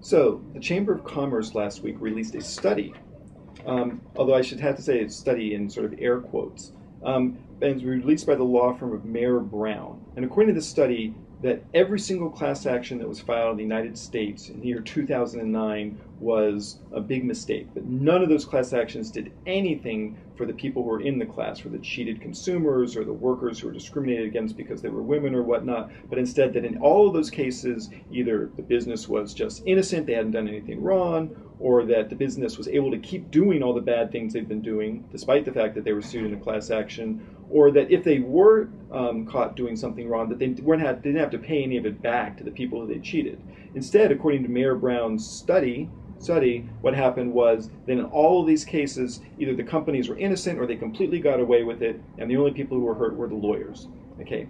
So, the Chamber of Commerce last week released a study, although I should have to say it's study in sort of air quotes, and it was released by the law firm of Mayer Brown. And according to the study, that every single class action that was filed in the United States in the year 2009 was a big mistake. But none of those class actions did anything for the people who were in the class, for the cheated consumers or the workers who were discriminated against because they were women or whatnot, but instead that in all of those cases, either the business was just innocent, they hadn't done anything wrong, or that the business was able to keep doing all the bad things they've been doing, despite the fact that they were sued in a class action, or that if they were caught doing something wrong, that they didn't have to pay any of it back to the people who they cheated. Instead, according to Mayer Brown's study, what happened was that in all of these cases, either the companies were innocent or they completely got away with it, and the only people who were hurt were the lawyers. Okay,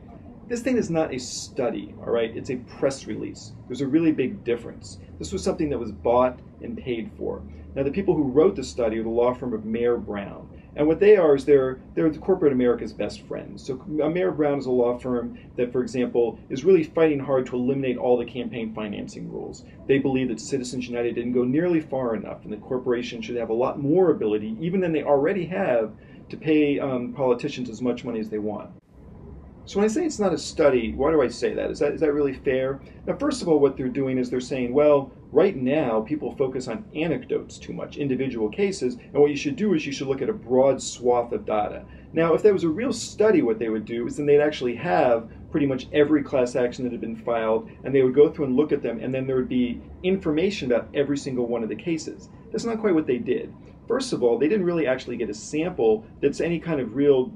this thing is not a study, all right? It's a press release. There's a really big difference. This was something that was bought and paid for. Now, the people who wrote the study are the law firm of Mayer Brown. And what they are is they're the corporate America's best friends. So Mayer Brown is a law firm that, for example, is really fighting hard to eliminate all the campaign financing rules. They believe that Citizens United didn't go nearly far enough, and the corporation should have a lot more ability, even than they already have, to pay politicians as much money as they want. So when I say it's not a study, why do I say that? Is that really fair? Now, first of all, what they're doing is they're saying, well, right now people focus on anecdotes too much, individual cases, and what you should do is you should look at a broad swath of data. Now, if there was a real study, what they would do is then they'd actually have pretty much every class action that had been filed, and they would go through and look at them, and then there would be information about every single one of the cases. That's not quite what they did. First of all, they didn't really actually get a sample that's any kind of real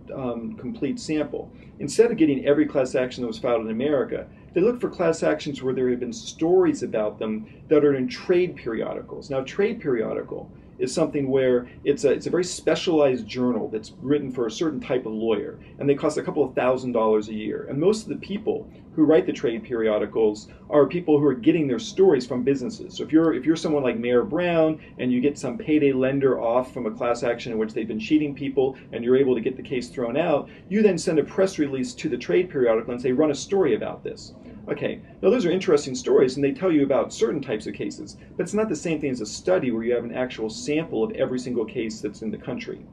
complete sample. Instead of getting every class action that was filed in America, they looked for class actions where there had been stories about them that are in trade periodicals. Now, trade periodical is something where it's a very specialized journal that's written for a certain type of lawyer, and they cost a couple of $1,000s a year. And most of the people who write the trade periodicals are people who are getting their stories from businesses. So if you're someone like Mayer Brown and you get some payday lender off from a class action in which they've been cheating people and you're able to get the case thrown out, you then send a press release to the trade periodical and say, run a story about this. Okay, now those are interesting stories and they tell you about certain types of cases, but it's not the same thing as a study where you have an actual sample of every single case that's in the country.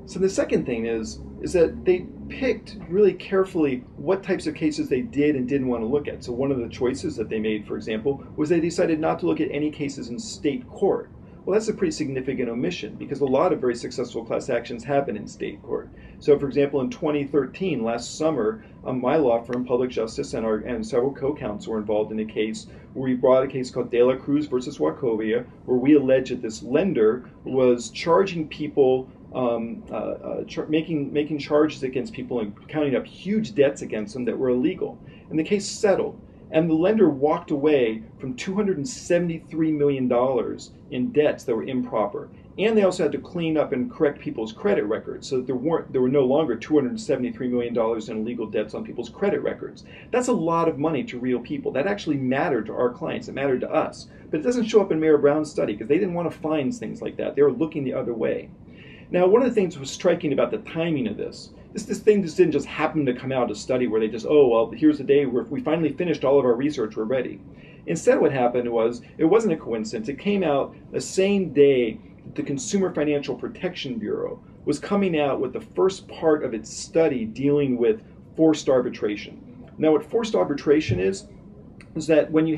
So the second thing is that they picked really carefully what types of cases they did and didn't want to look at. So one of the choices that they made, for example, was they decided not to look at any cases in state court. Well, that's a pretty significant omission because a lot of very successful class actions happen in state court. So, for example, in 2013, last summer, my law firm, Public Justice, and several co-counsels were involved in a case where we brought a case called De La Cruz versus Wachovia, where we alleged that this lender was charging people, making charges against people and counting up huge debts against them that were illegal. And the case settled. And the lender walked away from $273 million in debts that were improper. And they also had to clean up and correct people's credit records so that there were no longer $273 million in illegal debts on people's credit records. That's a lot of money to real people. That actually mattered to our clients. It mattered to us. But it doesn't show up in Mayer Brown's study because they didn't want to find things like that. They were looking the other way. Now, one of the things that was striking about the timing of this thing just didn't just happen to come out of a study where they just, oh, well, here's the day where we finally finished all of our research, we're ready. Instead, what happened was, it wasn't a coincidence. It came out the same day that the Consumer Financial Protection Bureau was coming out with the first part of its study dealing with forced arbitration. Now, what forced arbitration is that when you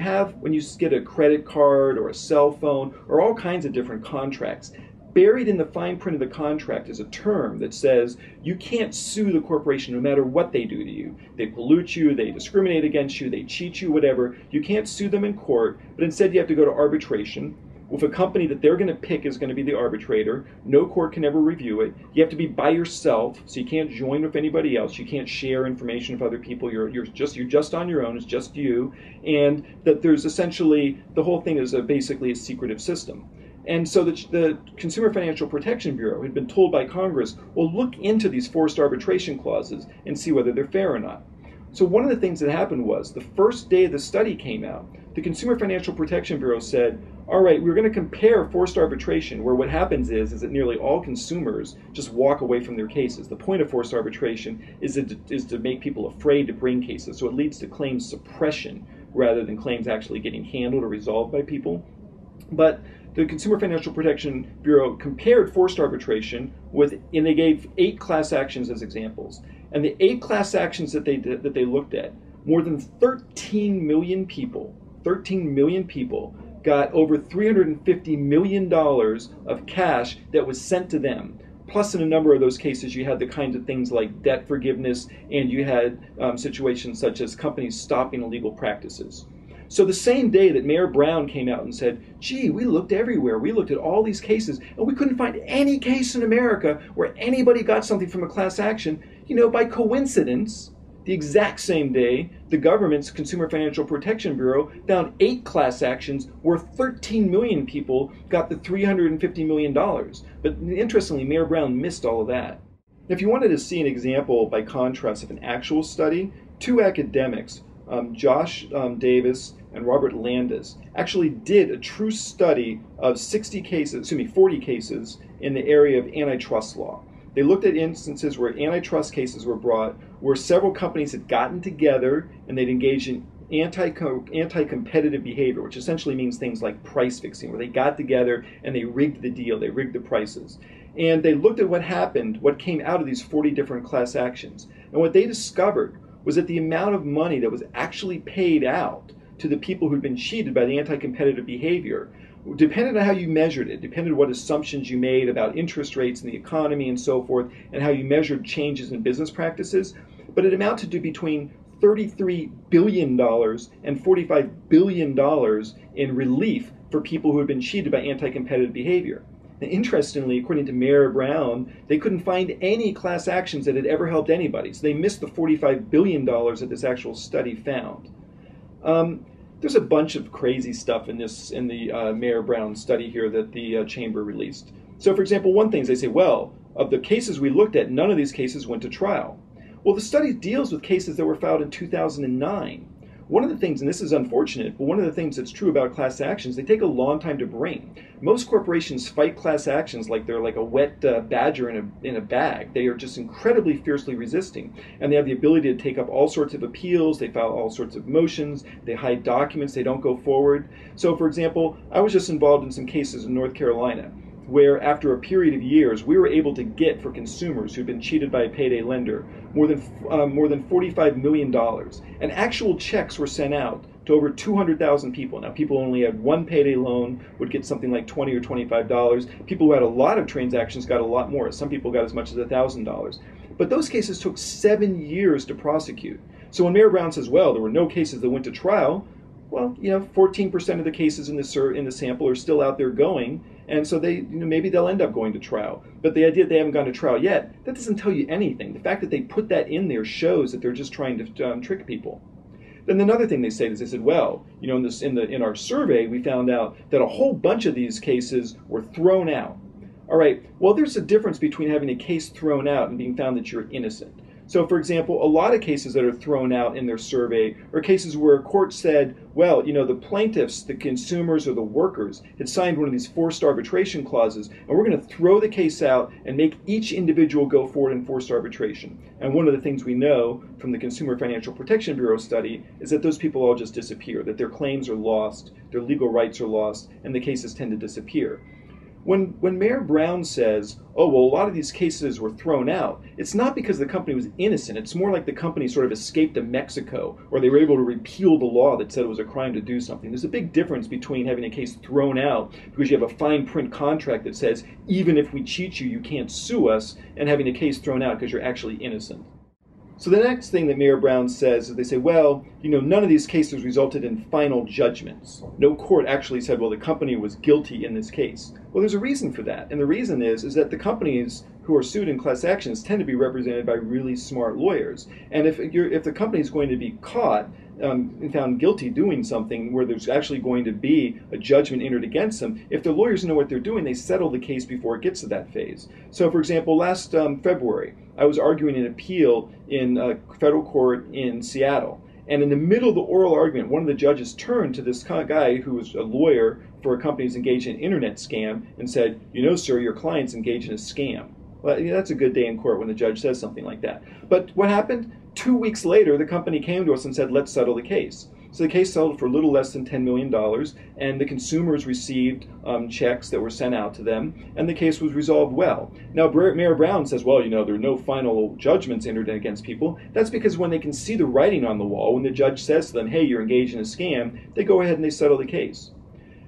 get a credit card or a cell phone or all kinds of different contracts, buried in the fine print of the contract is a term that says you can't sue the corporation no matter what they do to you. They pollute you, they discriminate against you, they cheat you, whatever. You can't sue them in court, but instead you have to go to arbitration with a company that they're going to pick is going to be the arbitrator. No court can ever review it. You have to be by yourself, so you can't join with anybody else. You can't share information with other people. You're just on your own. It's just you. And that there's essentially, the whole thing is basically a secretive system. And so the Consumer Financial Protection Bureau had been told by Congress, well, look into these forced arbitration clauses and see whether they're fair or not. So one of the things that happened was the first day the study came out, the Consumer Financial Protection Bureau said, all right, we're going to compare forced arbitration, where what happens is that nearly all consumers just walk away from their cases. The point of forced arbitration is to make people afraid to bring cases, so it leads to claim suppression rather than claims actually getting handled or resolved by people. But the Consumer Financial Protection Bureau compared forced arbitration with, and they gave 8 class actions as examples. And the 8 class actions that they looked at, more than 13 million people got over $350 million of cash that was sent to them. Plus, in a number of those cases, you had the kinds of things like debt forgiveness, and you had situations such as companies stopping illegal practices. So the same day that Mayor Brown came out and said, gee, we looked everywhere, we looked at all these cases, and we couldn't find any case in America where anybody got something from a class action, by coincidence, the exact same day, the government's Consumer Financial Protection Bureau found 8 class actions where 13 million people got the $350 million. But interestingly, Mayor Brown missed all of that. If you wanted to see an example, by contrast, of an actual study, 2 academics, Josh Davis and Robert Landis, actually did a true study of 40 cases in the area of antitrust law. They looked at instances where antitrust cases were brought, where several companies had gotten together and they'd engaged in anti-competitive behavior, which essentially means things like price fixing, where they got together and they rigged the deal, they rigged the prices. And they looked at what happened, what came out of these 40 different class actions. And what they discovered was that the amount of money that was actually paid out to the people who'd been cheated by the anti-competitive behavior depended on how you measured it, depended on what assumptions you made about interest rates in the economy and so forth, and how you measured changes in business practices. But it amounted to between $33 billion and $45 billion in relief for people who had been cheated by anti-competitive behavior. And interestingly, according to Mayor Brown, they couldn't find any class actions that had ever helped anybody. So they missed the $45 billion that this actual study found. There's a bunch of crazy stuff in the Mayor Brown study here that the chamber released. So for example, one thing is they say, well, of the cases we looked at, none of these cases went to trial. Well, the study deals with cases that were filed in 2009. One of the things, and this is unfortunate, but one of the things that's true about class actions, they take a long time to bring. Most corporations fight class actions like they're like a wet badger in a bag. They are just incredibly fiercely resisting. And they have the ability to take up all sorts of appeals, they file all sorts of motions, they hide documents, they don't go forward. So for example, I was just involved in some cases in North Carolina, where after a period of years, we were able to get for consumers who'd been cheated by a payday lender more than $45 million. And actual checks were sent out to over 200,000 people. Now, people who only had one payday loan would get something like $20 or $25. People who had a lot of transactions got a lot more. Some people got as much as $1,000. But those cases took 7 years to prosecute. So when Mayor Brown says, well, there were no cases that went to trial, well, 14% of the cases in the sample are still out there going, and so they, maybe they'll end up going to trial. But the idea that they haven't gone to trial yet, that doesn't tell you anything. The fact that they put that in there shows that they're just trying to trick people. Then another thing they say is they said, well, in our survey we found out that a whole bunch of these cases were thrown out. All right, well, there's a difference between having a case thrown out and being found that you're innocent. So, for example, a lot of cases that are thrown out in their survey are cases where a court said, well, the plaintiffs, the consumers, or the workers had signed one of these forced arbitration clauses, and we're going to throw the case out and make each individual go forward in forced arbitration. And one of the things we know from the Consumer Financial Protection Bureau study is that those people all just disappear, that their claims are lost, their legal rights are lost, and the cases tend to disappear. When Mayor Brown says, oh, well, a lot of these cases were thrown out, it's not because the company was innocent. It's more like the company sort of escaped to Mexico, or they were able to repeal the law that said it was a crime to do something. There's a big difference between having a case thrown out because you have a fine print contract that says, even if we cheat you, you can't sue us, and having a case thrown out because you're actually innocent. So the next thing that Mayor Brown says is they say, well, none of these cases resulted in final judgments. No court actually said, well, the company was guilty in this case. Well, there's a reason for that. And the reason is that the companies who are sued in class actions tend to be represented by really smart lawyers. And if the company is going to be caught and found guilty doing something where there's actually going to be a judgment entered against them, if the lawyers know what they're doing, they settle the case before it gets to that phase. So, for example, last February, I was arguing an appeal in a federal court in Seattle. And in the middle of the oral argument, one of the judges turned to this guy who was a lawyer for a company who's engaged in an internet scam and said, sir, your client's engaged in a scam. Well, that's a good day in court when the judge says something like that. But what happened? 2 weeks later, the company came to us and said, let's settle the case. So the case settled for a little less than $10 million, and the consumers received checks that were sent out to them, and the case was resolved well. Now, Mayor Brown says, well, there are no final judgments entered against people. That's because when they can see the writing on the wall, when the judge says to them, hey, you're engaged in a scam, they go ahead and they settle the case.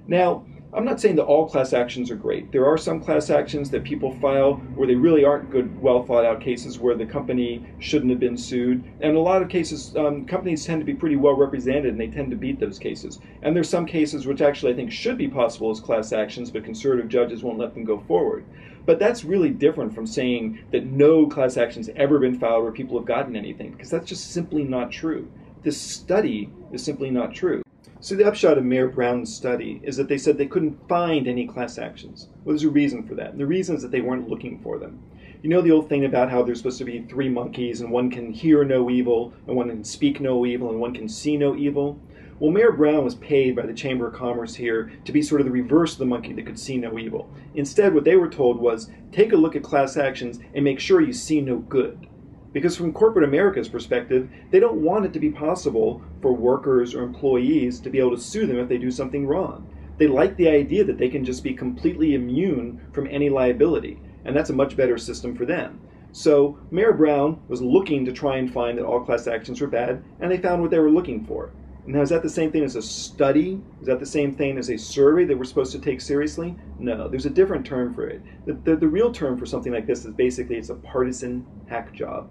Now, I'm not saying that all class actions are great. There are some class actions that people file where they really aren't good, well thought out cases where the company shouldn't have been sued. And in a lot of cases, companies tend to be pretty well represented and they tend to beat those cases. And there's some cases which actually I think should be possible as class actions, but conservative judges won't let them go forward. But that's really different from saying that no class action's ever been filed where people have gotten anything, because that's just simply not true. This study is simply not true. So the upshot of Mayor Brown's study is that they said they couldn't find any class actions. Well, there's a reason for that. And the reason is that they weren't looking for them. You know the old thing about how there's supposed to be 3 monkeys, and one can hear no evil, and one can speak no evil, and one can see no evil? Well, Mayor Brown was paid by the Chamber of Commerce here to be sort of the reverse of the monkey that could see no evil. Instead, what they were told was, take a look at class actions and make sure you see no good. Because from corporate America's perspective, they don't want it to be possible for workers or employees to be able to sue them if they do something wrong. They like the idea that they can just be completely immune from any liability, and that's a much better system for them. So Mayor Brown was looking to try and find that all class actions were bad, and they found what they were looking for. Now, is that the same thing as a study? Is that the same thing as a survey that we're supposed to take seriously? No, there's a different term for it. The real term for something like this is basically it's a partisan hack job.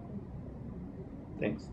Thanks.